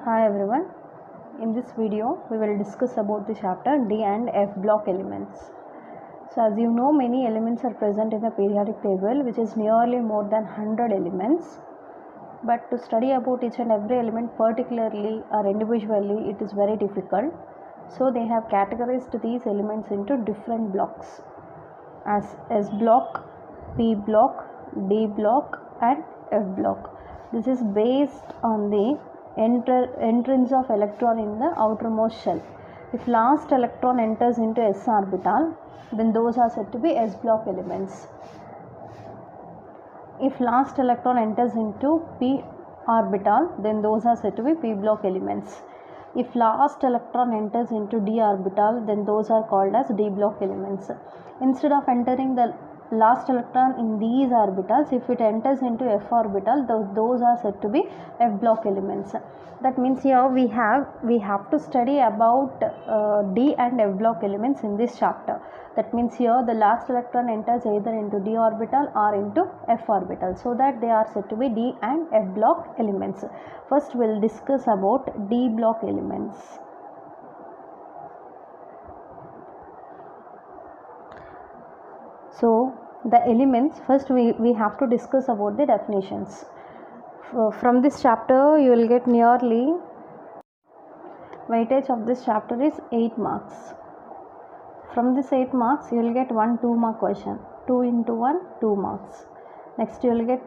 Hi everyone. In this video we will discuss about the chapter D and F block elements. So as you know, many elements are present in the periodic table, which is nearly more than 100 elements. But to study about each and every element particularly or individually, it is very difficult. So they have categorized these elements into different blocks as S block, P block, D block and F block. This is based on the entrance of electron in the outermost shell. If last electron enters into S orbital, then those are said to be S block elements. If last electron enters into P orbital, then those are said to be P block elements. If last electron enters into D orbital, then those are called as D block elements. Instead of entering the last electron in these orbitals, if it enters into F orbital, those are said to be F block elements. That means here we have to study about D and F block elements in this chapter. That means here the last electron enters either into D orbital or into F orbital, so that they are said to be D and F block elements. First we will discuss about D block elements. So the elements, first we have to discuss about the definitions. From this chapter you will get nearly weightage of this chapter is 8 marks. From this 8 marks you will get one 2 mark question, 2 into 1 2 marks. Next you will get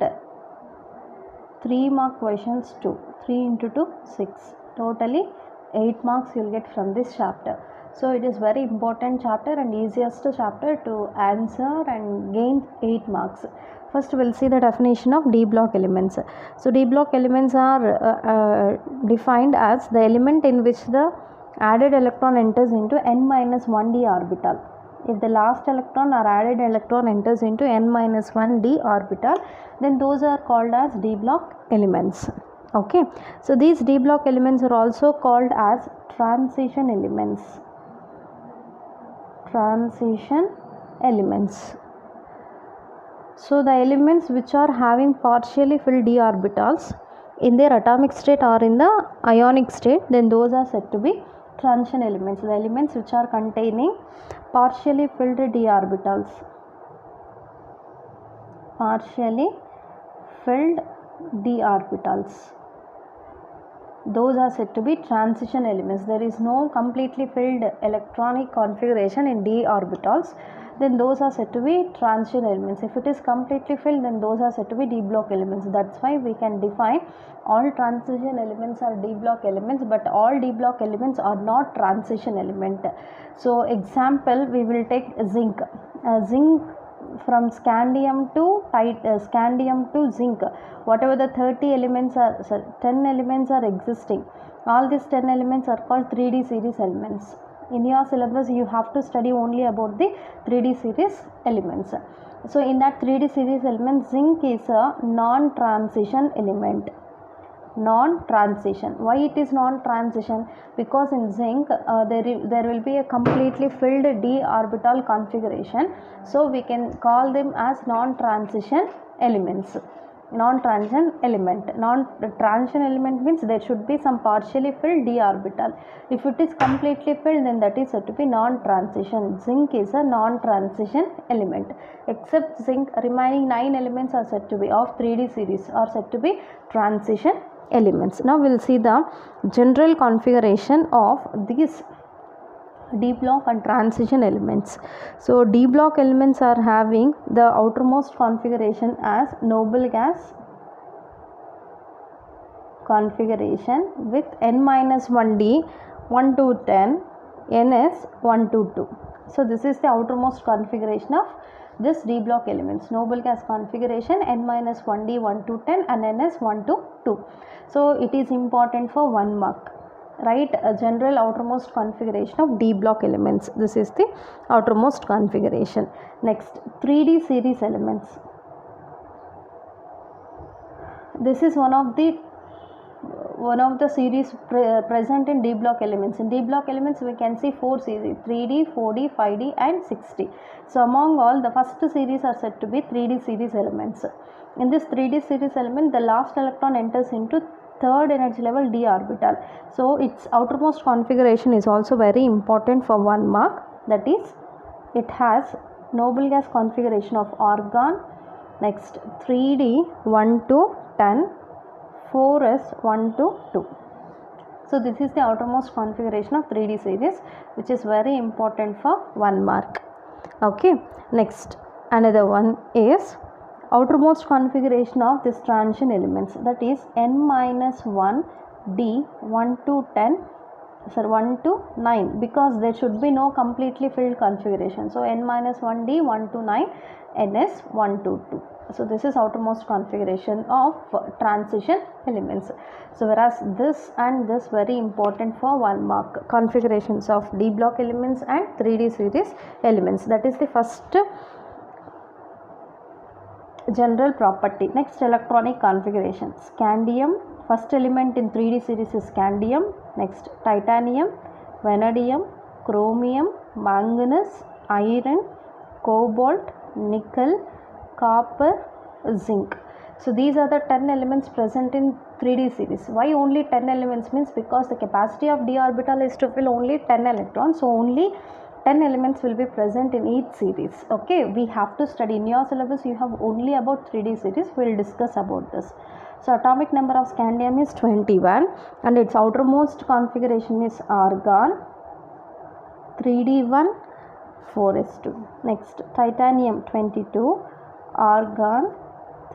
3 mark questions 2, 3 into 2 6, totally 8 marks you will get from this chapter. So it is very important chapter and easiest chapter to answer and gain 8 marks. First we will see the definition of D block elements. So D block elements are defined as the element in which the added electron enters into n-1d orbital. If the last electron or added electron enters into n-1d orbital, then those are called as D block elements. Okay, so these D block elements are also called as transition elements. Transition elements. So the elements which are having partially filled D orbitals in their atomic state or in the ionic state, then those are said to be transition elements. The elements which are containing partially filled D orbitals. Partially filled D orbitals. Those are said to be transition elements. There is no completely filled electronic configuration in D orbitals, then those are said to be transition elements. If it is completely filled, then those are said to be D block elements. That's why we can define all transition elements are D block elements, but all D block elements are not transition element. So example, we will take zinc. Zinc from scandium to zinc, whatever the 30 elements are, 10 elements are existing, all these 10 elements are called 3D series elements. In your syllabus you have to study only about the 3D series elements. So in that 3D series element, zinc is a non-transition element. Non-transition. Why it is non-transition? Because in zinc there will be a completely filled D orbital configuration, so we can call them as non-transition elements. Non-transition element. Non-transition element means there should be some partially filled D orbital. If it is completely filled, then that is said to be non-transition. Zinc is a non-transition element. Except zinc, remaining 9 elements are said to be of 3D series are said to be transition elements. Now we will see the general configuration of these D block and transition elements. So D block elements are having the outermost configuration as noble gas configuration with n-1d 1 to 10, ns 1 to 2. So this is the outermost configuration of this D block elements. Noble gas configuration n-1d 1 to 10 and ns 1 to 2. So it is important for 1 mark. Write a general outermost configuration of D block elements. This is the outermost configuration. Next, 3D series elements. This is one of the series present in D block elements. In D block elements we can see 4 series: 3D, 4D, 5D and 6D. So among all, the first series are said to be 3D series elements. In this 3D series element, the last electron enters into third energy level d orbital. So its outermost configuration is also very important for 1 mark. That is, it has noble gas configuration of argon, next 3d 1 to 10, 4s 1 to 2. So this is the outermost configuration of 3D series, which is very important for 1 mark. Okay, next another one is outermost configuration of this transition elements, that is n minus 1 d 1 to 10, sorry 1 to 9, because there should be no completely filled configuration. So n minus 1 d 1 to 9, ns 1 to 2. So this is outermost configuration of transition elements. So whereas this and this very important for 1 mark, configurations of d block elements and 3D series elements. That is the first general property. Next, electronic configuration. Scandium, first element in 3D series is scandium. Next, titanium, vanadium, chromium, manganese, iron, cobalt, nickel, copper, zinc. So these are the 10 elements present in 3D series. Why only 10 elements? Means because the capacity of d orbital is to fill only 10 electrons. So only 10 elements will be present in each series. Okay, we have to study. In your syllabus you have only about 3D series. We will discuss about this. So atomic number of scandium is 21 and its outermost configuration is argon, 3d1, 4s2. Next, titanium 22, argon,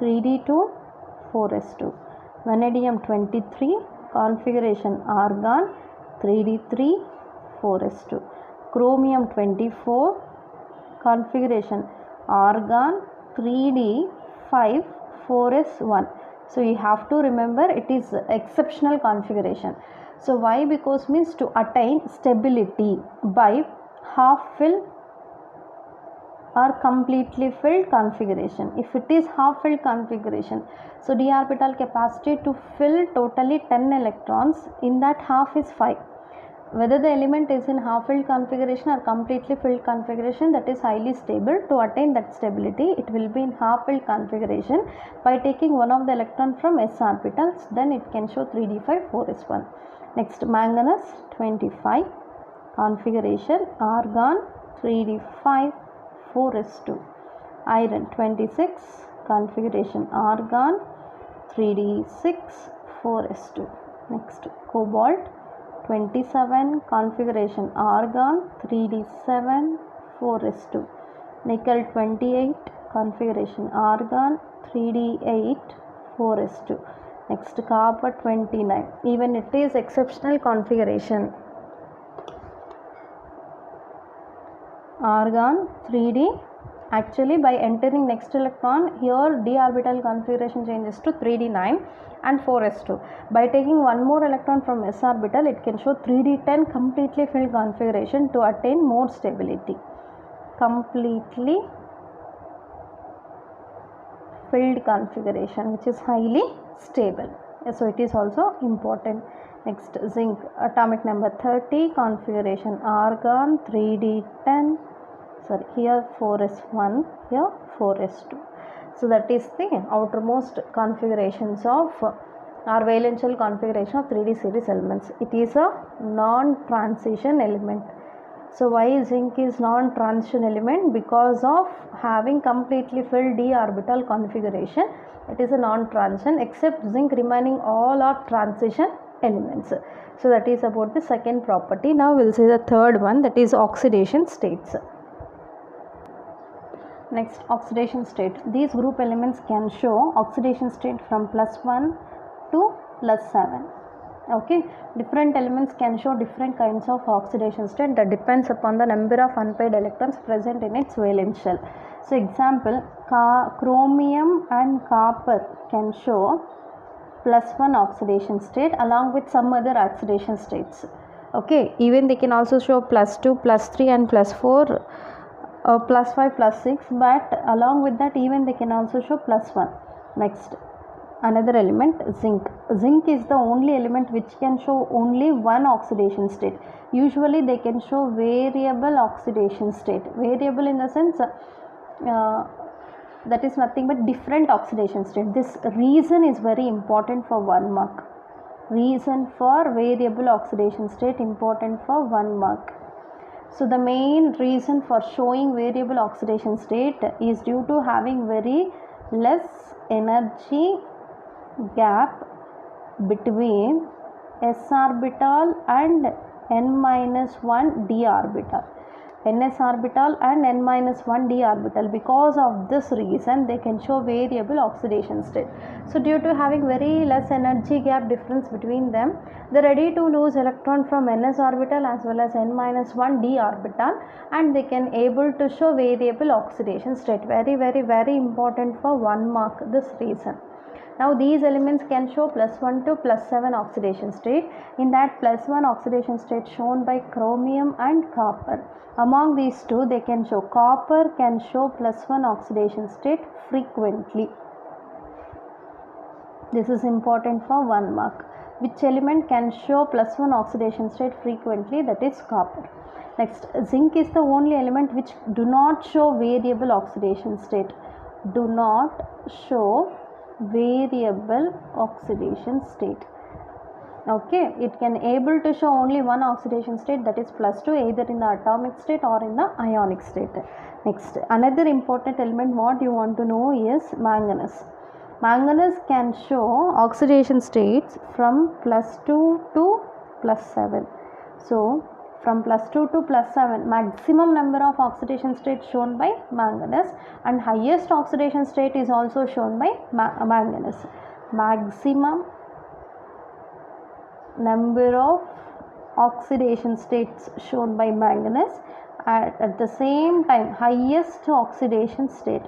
3d2, 4s2. Vanadium 23, configuration argon, 3d3, 4s2. Chromium 24, configuration argon, 3d5, 4s1. So you have to remember it is exceptional configuration. So why? Because means to attain stability by half fill or completely filled configuration. If it is half filled configuration, so d orbital capacity to fill totally 10 electrons, in that half is 5. Whether the element is in half filled configuration or completely filled configuration, that is highly stable. To attain that stability, it will be in half filled configuration. By taking one of the electron from s orbitals, then it can show 3d5, 4s1. Next, manganese 25, configuration argon, 3d5, 4s2. Iron 26, configuration argon, 3d6, 4s2. Next, cobalt 27, configuration argon, 3d7, 4s2. Nickel 28, configuration argon, 3d8, 4s2. Next, copper 29, even it is exceptional configuration. Argon 3d, actually by entering next electron, here d orbital configuration changes to 3d9 and 4s2. By taking one more electron from s orbital, it can show 3d10 completely filled configuration to attain more stability. Completely filled configuration, which is highly stable. So it is also important. Next, zinc, atomic number 30, configuration argon, 3d10, sorry, here 4s1, here 4s2. So that is the outermost configurations of or valential configuration of 3D series elements. It is a non-transition element. So why zinc is non-transition element? Because of having completely filled d orbital configuration, it is a non-transition, except zinc remaining all are transition elements. So that is about the second property. Now we will see the third one, that is oxidation states. Next, oxidation state. These group elements can show oxidation state from +1 to +7. Okay, different elements can show different kinds of oxidation state. That depends upon the number of unpaired electrons present in its valence shell. So example, chromium and copper can show +1 oxidation state along with some other oxidation states. Okay, even they can also show +2, +3 and +4, +5, +6, but along with that even they can also show +1. Next, another element, zinc. Zinc is the only element which can show only one oxidation state. Usually they can show variable oxidation state. Variable in the sense that is nothing but different oxidation state. This reason is very important for 1 mark. reason for variable oxidation state, important for 1 mark. So the main reason for showing variable oxidation state is due to having very less energy gap between s orbital and n-1 d orbital. ns orbital and n-1 d orbital. Because of this reason they can show variable oxidation state. So due to having very less energy gap difference between them, they are ready to lose electron from ns orbital as well as n-1 d orbital, and they can able to show variable oxidation state. Very important for 1 mark, this reason. Now these elements can show +1 to +7 oxidation state. In that +1 oxidation state shown by chromium and copper. Among these two, they can show, copper can show +1 oxidation state frequently. This is important for 1 mark. Which element can show +1 oxidation state frequently? That is copper. Next, zinc is the only element which do not show variable oxidation state. Do not show variable oxidation state. Okay, it can able to show only one oxidation state, that is +2, either in the atomic state or in the ionic state. Next, another important element what you want to know is manganese. Manganese can show oxidation states from +2 to +7. So from +2 to +7, maximum number of oxidation states shown by manganese, and highest oxidation state is also shown by manganese. Maximum number of oxidation states shown by manganese, at the same time highest oxidation state.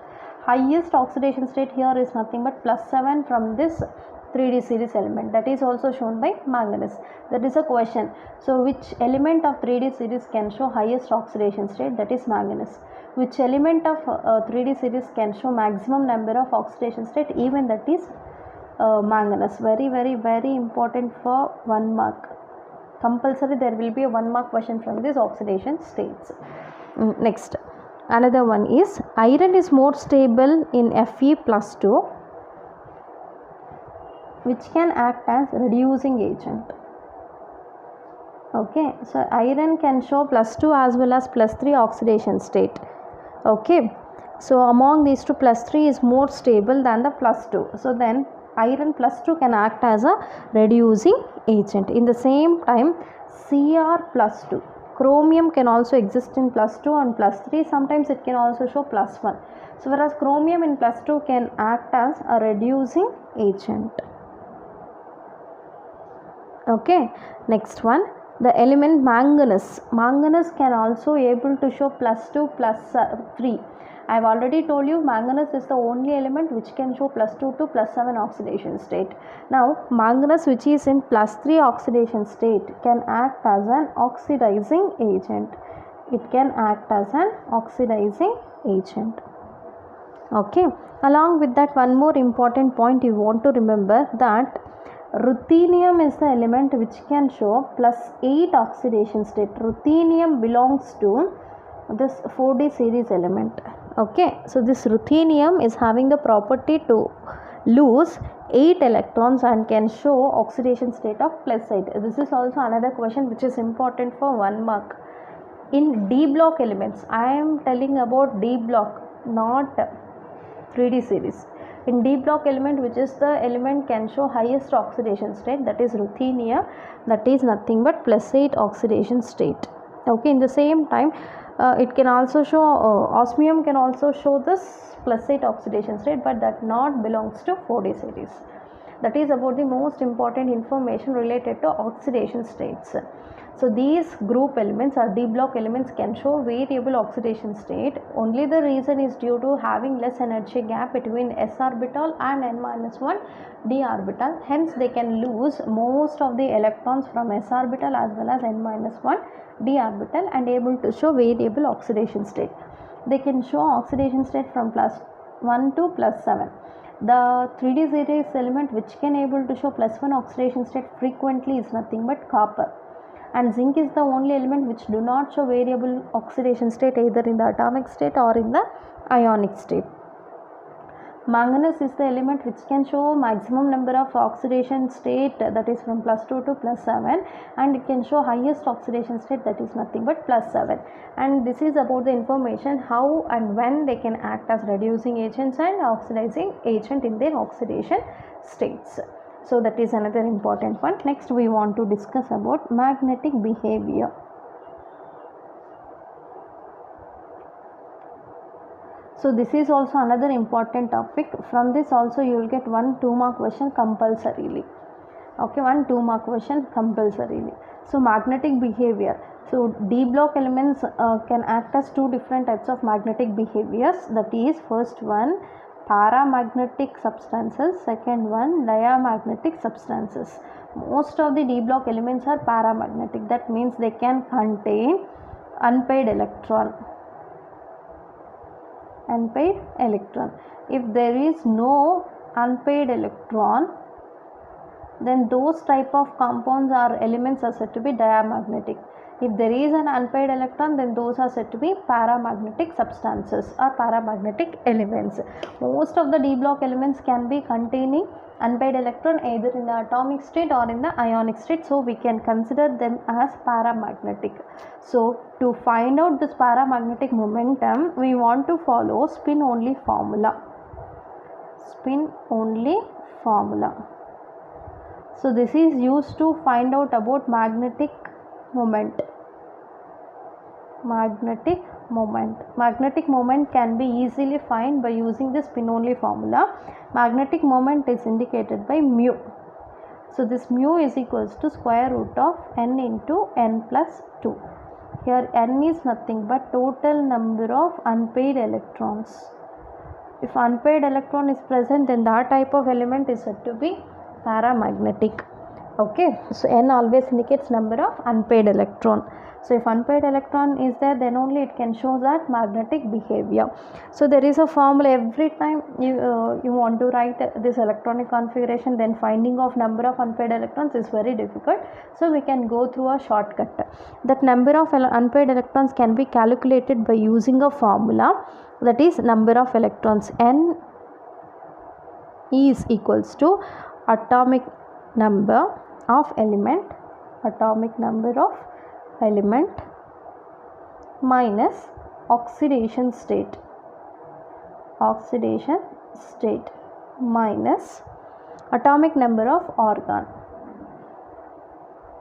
Highest oxidation state here is nothing but +7 from this 3D series element, that is also shown by manganese. That is a question. So which element of 3D series can show highest oxidation state? That is manganese. Which element of 3D series can show maximum number of oxidation state? Even that is manganese. Very important for 1 mark. Compulsory there will be a 1 mark question from these oxidation states. Next, another one is iron is more stable in Fe+2, which can act as reducing agent. Okay, so iron can show +2 as well as +3 oxidation state. Okay, so among these two, +3 is more stable than the +2. So then iron +2 can act as a reducing agent. In the same time, Cr+2, chromium can also exist in +2 and +3. Sometimes it can also show +1. So whereas chromium in +2 can act as a reducing agent. Okay, next one, the element manganese. Manganese can also able to show +2, +3. I have already told you manganese is the only element which can show +2 to +7 oxidation state. Now manganese, which is in +3 oxidation state, can act as an oxidizing agent. It can act as an oxidizing agent. Okay, along with that, one more important point you want to remember, that ruthenium is the element which can show +8 oxidation state. Ruthenium belongs to this 4D series element. Okay, so this ruthenium is having the property to lose 8 electrons and can show oxidation state of +8. This is also another question which is important for 1 mark. In D block elements, I am telling about D block, not 3D series. In D block element, which is the element can show highest oxidation state, that is ruthenium, that is nothing but +8 oxidation state. Okay, in the same time it can also show osmium can also show this +8 oxidation state, but that not belongs to 4D series. That is about the most important information related to oxidation states. So these group elements or D block elements can show variable oxidation state. Only the reason is due to having less energy gap between s orbital and n-1 d orbital. Hence they can lose most of the electrons from s orbital as well as n-1 d orbital and able to show variable oxidation state. They can show oxidation state from +1 to +7. The 3D series element which can able to show +1 oxidation state frequently is nothing but copper. And zinc is the only element which do not show variable oxidation state either in the atomic state or in the ionic state. Manganese is the element which can show maximum number of oxidation state, that is from +2 to +7, and it can show highest oxidation state, that is nothing but +7. And this is about the information how and when they can act as reducing agents and oxidizing agent in their oxidation states. So that is another important one. Next we want to discuss about magnetic behavior. So this is also another important topic. From this also you will get 1 2-mark question compulsorily. Okay, 1 2-mark question compulsorily. So magnetic behavior. So D block elements can act as 2 different types of magnetic behaviors. That is, first one paramagnetic substances, second one diamagnetic substances. Most of the D block elements are paramagnetic. That means they can contain unpaired electron. Unpaired electron. If there is no unpaired electron, then those type of compounds or elements are said to be diamagnetic. If there is an unpaired electron, then those are said to be paramagnetic substances or paramagnetic elements. Most of the D block elements can be containing unpaired electron either in the atomic state or in the ionic state, so we can consider them as paramagnetic. So to find out this paramagnetic momentum, we want to follow spin only formula. Spin only formula. So this is used to find out about magnetic moment. Magnetic moment. Magnetic moment can be easily found by using the spin only formula. Magnetic moment is indicated by mu. So this mu is equals to square root of n into n plus 2. Here n is nothing but total number of unpaired electrons. If unpaired electron is present, then that type of element is said to be paramagnetic. Okay, so n always indicates number of unpaired electron. So if unpaired electron is there, then only it can show that magnetic behavior. So there is a formula every time you want to write this electronic configuration, then finding of number of unpaired electrons is very difficult. So we can go through a shortcut. That number of unpaired electrons can be calculated by using a formula, that is number of electrons. N is equals to atomic number of element, atomic number of element minus oxidation state, oxidation state minus atomic number of organ,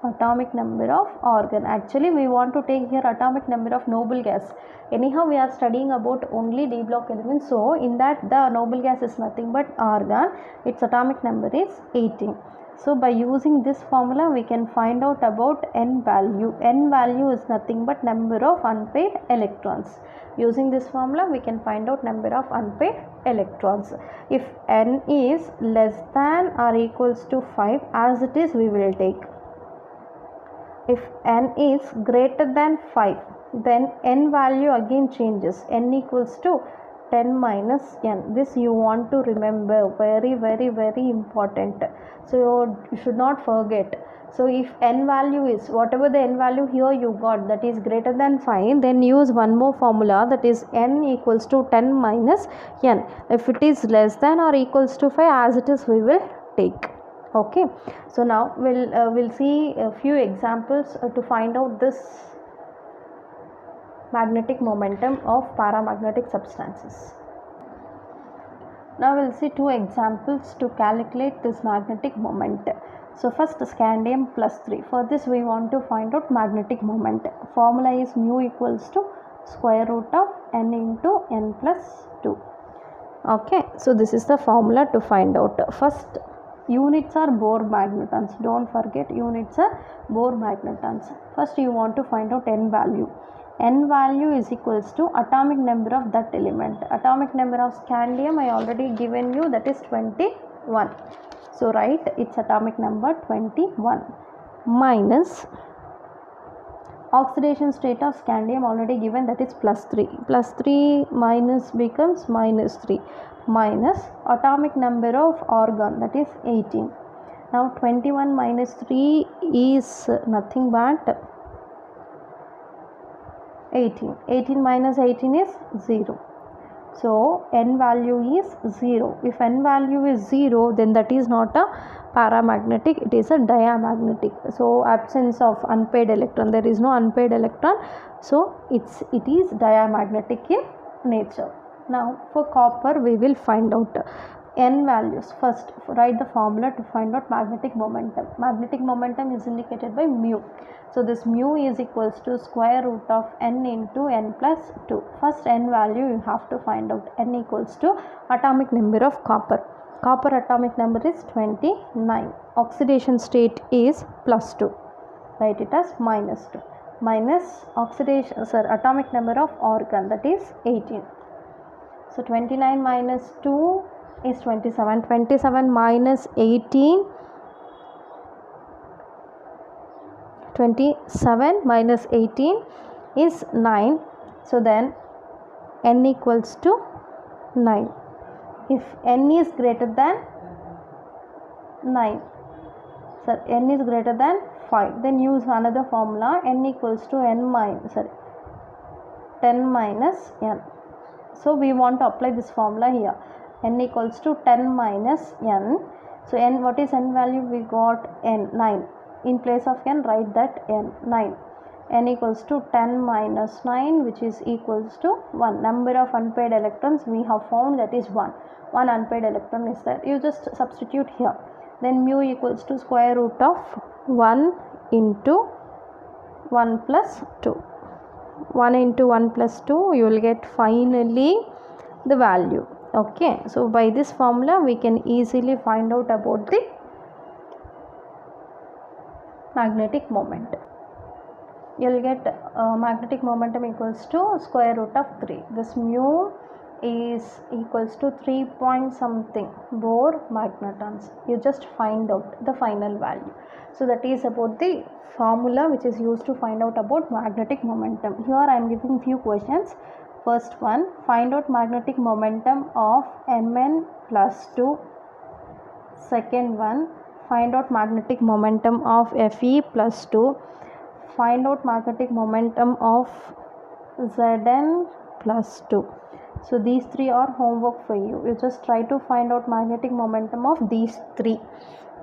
atomic number of organ. Actually we want to take here atomic number of noble gas. Anyhow we are studying about only D block elements, so in that the noble gas is nothing but argon. Its atomic number is 18. So by using this formula we can find out about n value. N value is nothing but number of unpaired electrons. Using this formula we can find out number of unpaired electrons. If n is less than or equals to 5, as it is we will take. If n is greater than 5, then n value again changes. N equals to 10 minus n. This you want to remember, very important. So you should not forget. So if n value is whatever the n value here you got, that is greater than 5, then use one more formula, that is n equals to 10 minus n. If it is less than or equals to 5, as it is we will take. Okay, so now we'll see a few examples to find out this magnetic momentum of paramagnetic substances. Now we'll see 2 examples to calculate this magnetic moment. So first scandium +3. For this we want to find out magnetic moment. Formula is mu equals to square root of n into n plus 2. Okay, so this is the formula to find out. First, units are Bohr magnetons. Don't forget, units are Bohr magnetons. First you want to find out n value. N value is equals to atomic number of that element. Atomic number of scandium I already given you, that is 21. So write its atomic number 21 minus oxidation state of scandium already given, that is +3. +3 minus becomes -3 minus atomic number of argon, that is 18. Now 21 minus 3 is nothing but 18. 18 minus 18 is 0. So n value is 0. If n value is 0, then that is not a paramagnetic, it is a diamagnetic. So absence of unpaired electron, there is no unpaired electron, so it is diamagnetic in nature. Now for copper we will find out n values. First write the formula to find out magnetic momentum. Magnetic momentum is indicated by mu. So this mu is equals to square root of n into n plus 2. First n value you have to find out. N equals to atomic number of copper. Copper atomic number is 29. Oxidation state is plus 2. Write it as minus 2. Minus atomic number of argon, that is 18. So 29 minus 2 is 27. 27 minus 18. 27 minus 18 is 9. So then n equals to 9. If n is greater than 9, so n is greater than 5, then use another formula. N equals to 10 minus n. So we want to apply this formula here. N equals to 10 minus n. So n, what is n value? We got n, 9. In place of n, write that n, 9. N equals to 10 minus 9, which is equals to 1. Number of unpaired electrons we have found, that is 1. 1 unpaired electron is there. You just substitute here. Then mu equals to square root of 1 into 1 plus 2. 1 into 1 plus 2, you will get finally the value. Okay, so by this formula we can easily find out about the magnetic moment. You will get magnetic momentum equals to square root of 3. This mu is equals to 3 point something Bohr magnetons. You just find out the final value. So that is about the formula which is used to find out about magnetic momentum. Here I am giving few questions. First one, find out magnetic momentum of Mn plus 2. Second one, find out magnetic momentum of Fe plus 2. Find out magnetic momentum of Zn plus 2. So these three are homework for you. You just try to find out magnetic momentum of these three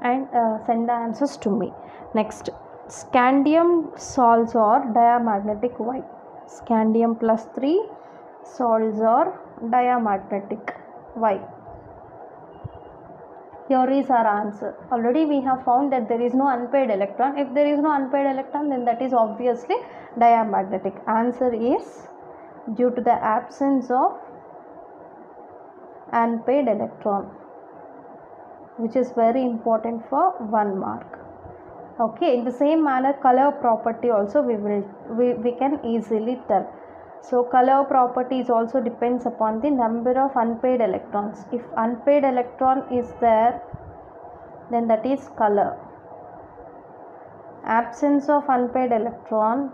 and send the answers to me. Next, scandium salts are diamagnetic. Why? Scandium plus 3 salts are diamagnetic. Why? Here is our answer. Already we have found that there is no unpaired electron. If there is no unpaired electron, then that is obviously diamagnetic. Answer is due to the absence of unpaired electron, which is very important for 1 mark. Okay, in the same manner, color property also we can easily tell. So color properties also depends upon the number of unpaired electrons. If unpaired electron is there, then that is color. Absence of unpaired electron,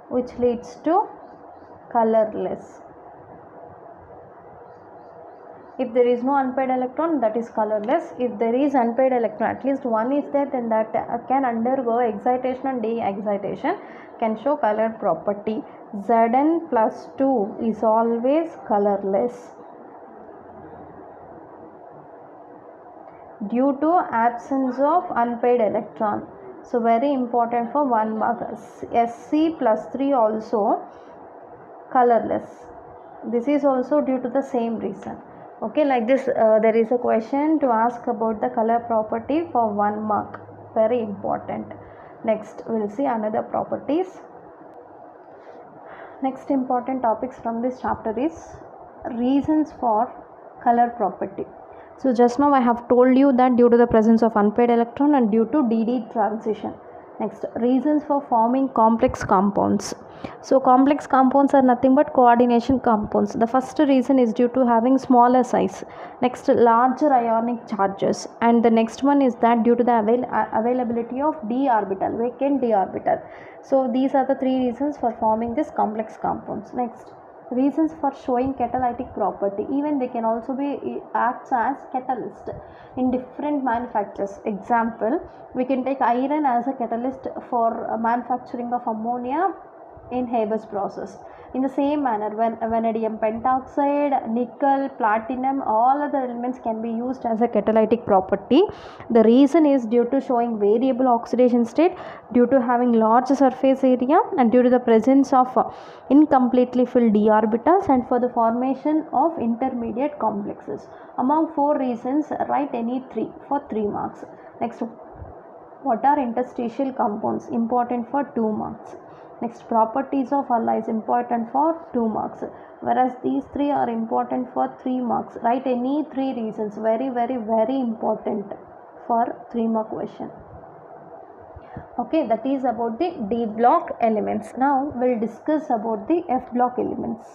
which leads to colorless. If there is no unpaired electron, that is colorless. If there is unpaired electron, at least one is there, then that can undergo excitation and de-excitation, can show color property. Zn plus 2 is always colorless due to absence of unpaired electron. So very important for 1 mark. Sc plus 3 also colorless. This is also due to the same reason. Okay, like this there is a question to ask about the color property for 1 mark. Very important. Next we will see another properties. Next important topics from this chapter is reasons for color property. So just now I have told you that due to the presence of unpaired electron and due to DD transition. Next, reasons for forming complex compounds. So complex compounds are nothing but coordination compounds. The first reason is due to having smaller size. Next, larger ionic charges. And the next one is that due to the availability of d orbital, vacant d orbital. So these are the three reasons for forming this complex compounds. Next, reasons for showing catalytic property. Even they can also be acts as catalyst in different manufacturers. Example, we can take iron as a catalyst for manufacturing of ammonia in Haber's process. In the same manner, when vanadium pentoxide, nickel, platinum, all other elements can be used as a catalytic property. The reason is due to showing variable oxidation state, due to having large surface area, and due to the presence of incompletely filled d orbitals, and for the formation of intermediate complexes. Among 4 reasons, write any 3 for 3 marks. Next, what are interstitial compounds? Important for 2 marks. Next, properties of alloys, important for 2 marks. Whereas these 3 are important for 3 marks. Write any 3 reasons. Very, very, very important for 3 mark question. Okay, that is about the D block elements. Now we'll discuss about the F block elements.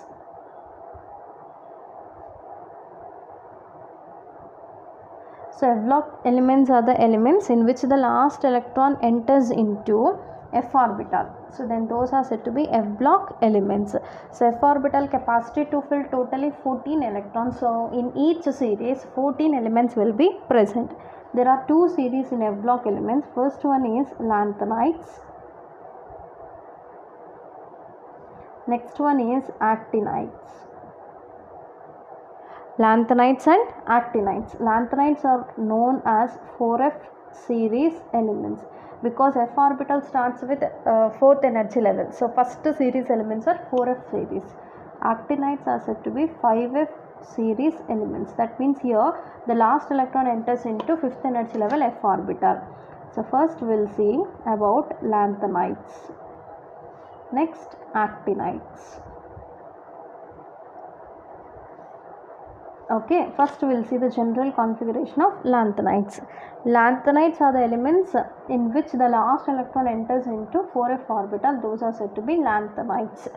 So F block elements are the elements in which the last electron enters into F orbital. So then those are said to be F block elements. So F orbital capacity to fill totally 14 electrons. So in each series 14 elements will be present. There are 2 series in F block elements. First one is lanthanides. Next one is actinides. Lanthanides and actinides. Lanthanides are known as 4f series elements because F orbital starts with 4th energy level. So first series elements are 4f series. Actinides are said to be 5f series elements. That means here the last electron enters into 5th energy level F orbital. So first we will see about lanthanides. Next, actinides. Okay, first we will see the general configuration of lanthanides. Lanthanides are the elements in which the last electron enters into 4f orbital. Those are said to be lanthanides.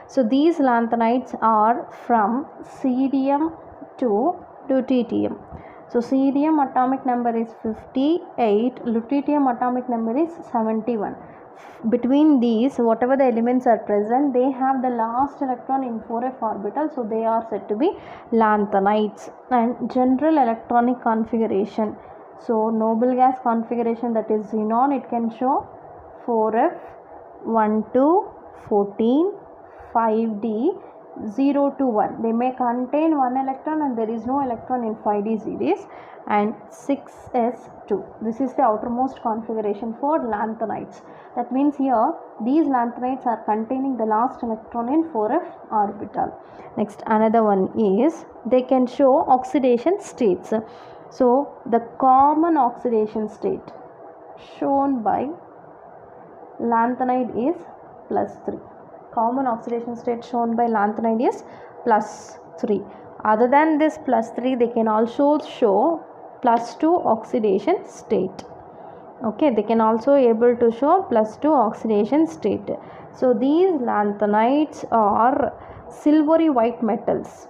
So these lanthanides are from cerium to lutetium. So cerium atomic number is 58, lutetium atomic number is 71. Between these, whatever the elements are present, they have the last electron in 4f orbital, so they are said to be lanthanides. And general electronic configuration, so noble gas configuration, that is xenon, it can show 4f, 1 to 14, 5d, 0 to 1. They may contain 1 electron and there is no electron in 5d series, and 6s2. This is the outermost configuration for lanthanides. That means here these lanthanides are containing the last electron in 4f orbital. Next, another one is they can show oxidation states. So the common oxidation state shown by lanthanide is +3. Common oxidation state shown by lanthanide is +3. Other than this +3, they can also show +2 oxidation state. Okay, they can also able to show +2 oxidation state. So these lanthanides are silvery white metals.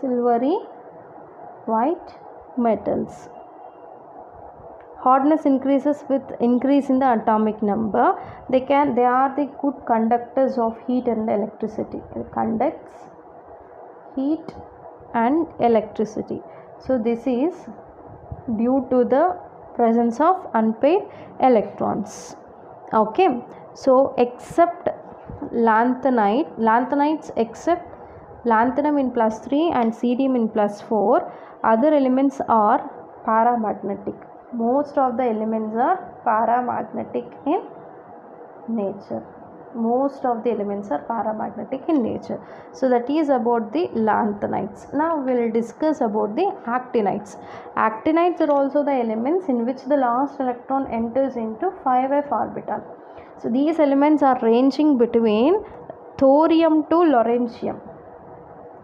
Silvery white metals. Hardness increases with increase in the atomic number. They are the good conductors of heat and electricity. It conducts heat and electricity. So this is due to the presence of unpaired electrons. Okay, so except lanthanides except lanthanum in +3 and cerium in +4, other elements are paramagnetic. Most of the elements are paramagnetic in nature. Most of the elements are paramagnetic in nature. So that is about the lanthanides. Now we will discuss about the actinides. Actinides are also the elements in which the last electron enters into 5f orbital. So these elements are ranging between thorium to lawrencium.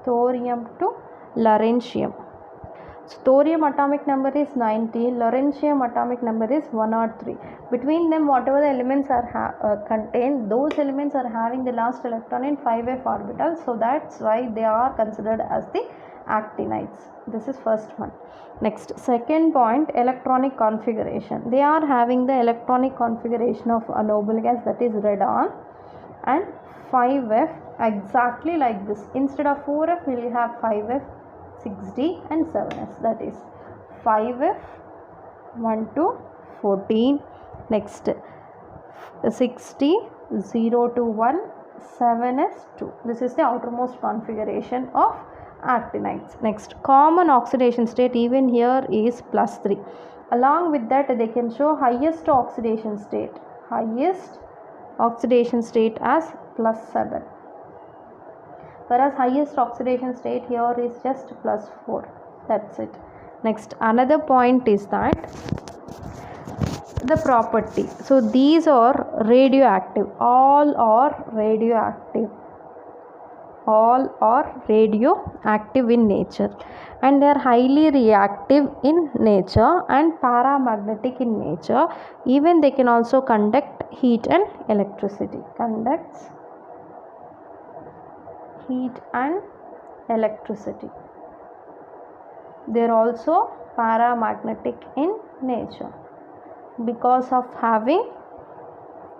Thorium to lawrencium. So thorium atomic number is 90, lawrencium atomic number is 103. Between them, whatever the elements are contained, those elements are having the last electron in 5f orbital. So that's why they are considered as the actinides. This is first one. Next, second point, electronic configuration. They are having the electronic configuration of a noble gas, that is radon, and 5f exactly like this. Instead of 4f, we will have 5f, 6d and 7s, that is 5f, 1 to 14. Next, 60, 0 to 1, 7s2. This is the outermost configuration of actinides. Next, common oxidation state even here is +3. Along with that, they can show highest oxidation state as +7, whereas highest oxidation state here is just +4. That's it. Next, another point is that the property. So these are radioactive. All are radioactive in nature, and they are highly reactive in nature and paramagnetic in nature. Even they can also conduct heat and electricity. They are also paramagnetic in nature. Because of having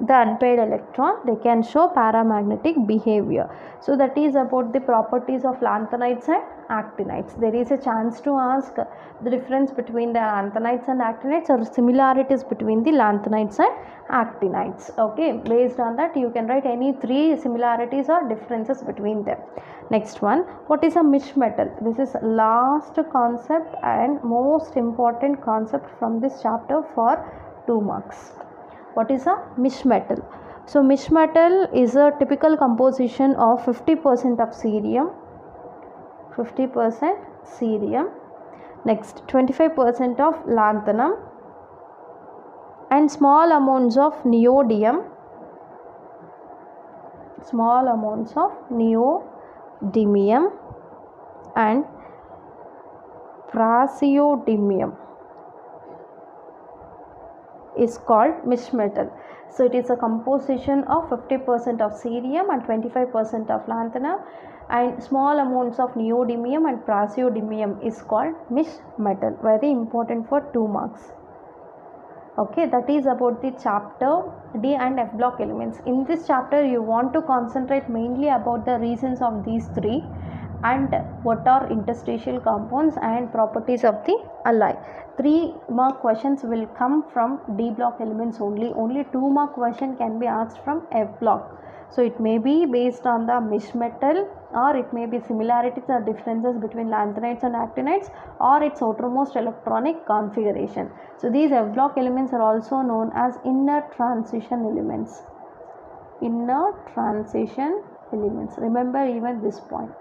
the unpaired electron, they can show paramagnetic behavior. So that is about the properties of lanthanides and actinides. There is a chance to ask the difference between the lanthanides and actinides or similarities between the lanthanides and actinides. Okay, based on that you can write any 3 similarities or differences between them. Next one, what is a mish metal? This is last concept and most important concept from this chapter for 2 marks. What is a mish metal? So mish metal is a typical composition of 50% of cerium, next 25% of lanthanum and small amounts of neodymium and praseodymium is called mish metal. So it is a composition of 50% of cerium and 25% of lanthanum and small amounts of neodymium and praseodymium is called mish metal. Very important for 2 marks. Okay, that is about the chapter D and F block elements. In this chapter you want to concentrate mainly about the reasons of these 3 and what are interstitial compounds and properties of the alloy. 3 mark questions will come from D block elements only. Only 2 mark question can be asked from F block. So it may be based on the mish metal, or it may be similarities or differences between lanthanides and actinides, or its outermost electronic configuration. So these F block elements are also known as inner transition elements. Remember even this point.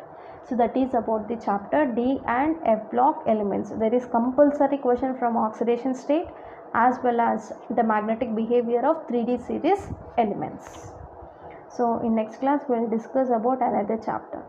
So that is about the chapter D and F block elements. There is compulsory question from oxidation state as well as the magnetic behavior of 3D series elements. So in next class we will discuss about another chapter.